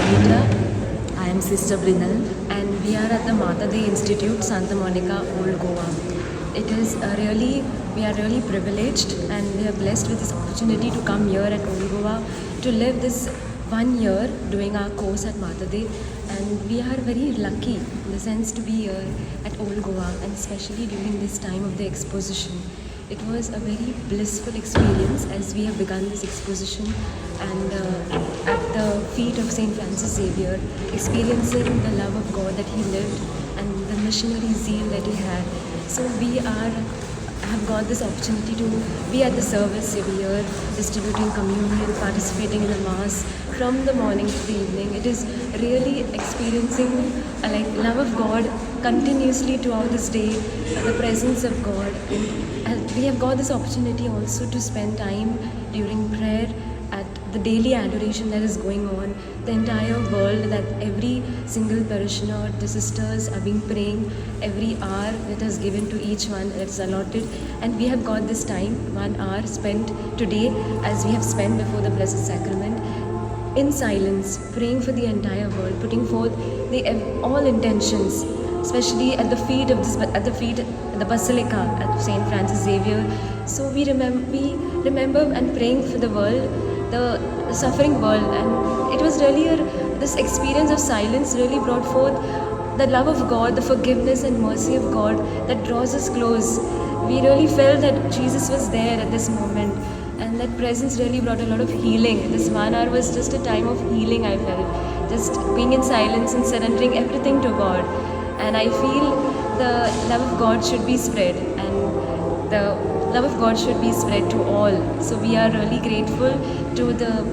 Pavitra. I am Sister Brinal, and we are at the Mata Day Institute, Santa Monica, Old Goa. We are really privileged and we are blessed with this opportunity to come here at Old Goa to live this 1 year doing our course at Mata Day. And we are very lucky in the sense to be here at Old Goa, and especially during this time of the exposition. It was a very blissful experience as we have begun this exposition and at the feet of St. Francis Xavier, experiencing the love of God that he lived and the missionary zeal that he had. So have got this opportunity to be at the service every year, distributing communion, participating in the mass from the morning to the evening. It is really experiencing love of God continuously throughout this day, the presence of God. And we have got this opportunity also to spend time during prayer at the daily adoration that is going on, the entire world, that every single parishioner, the sisters have been praying every hour that is given to each one that's allotted. And we have got this time, 1 hour spent today as we have spent before the Blessed Sacrament, in silence, praying for the entire world, putting forth all intentions, especially at the feet of the Basilica at St. Francis Xavier. So we remember and praying for the world, the suffering world, and it was really this experience of silence really brought forth the love of God, the forgiveness and mercy of God that draws us close. We really felt that Jesus was there at this moment, and that presence really brought a lot of healing. This 1 hour was just a time of healing, I felt, just being in silence and surrendering everything to God. And I feel the love of God should be spread, and the love of God should be spread to all. So we are really grateful to the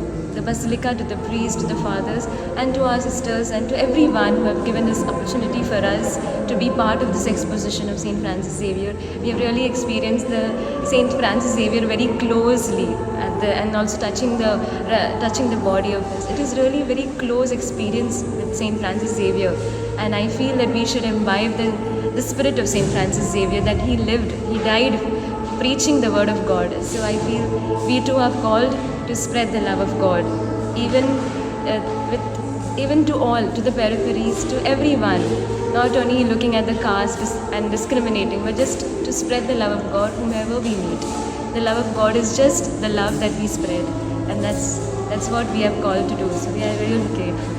Basilica, to the priests, to the fathers, and to our sisters, and to everyone who have given this opportunity for us to be part of this exposition of St. Francis Xavier. We have really experienced the St. Francis Xavier very closely, and also touching the body of this. It is really a very close experience with St. Francis Xavier, and I feel that we should imbibe the spirit of St. Francis Xavier, that he lived, he died preaching the word of God. So I feel we too are called to spread the love of God, even to all, to the peripheries, to everyone, not only looking at the caste and discriminating, but just to spread the love of God whomever we meet. The love of God is just the love that we spread, and that's what we have called to do. So we are really grateful.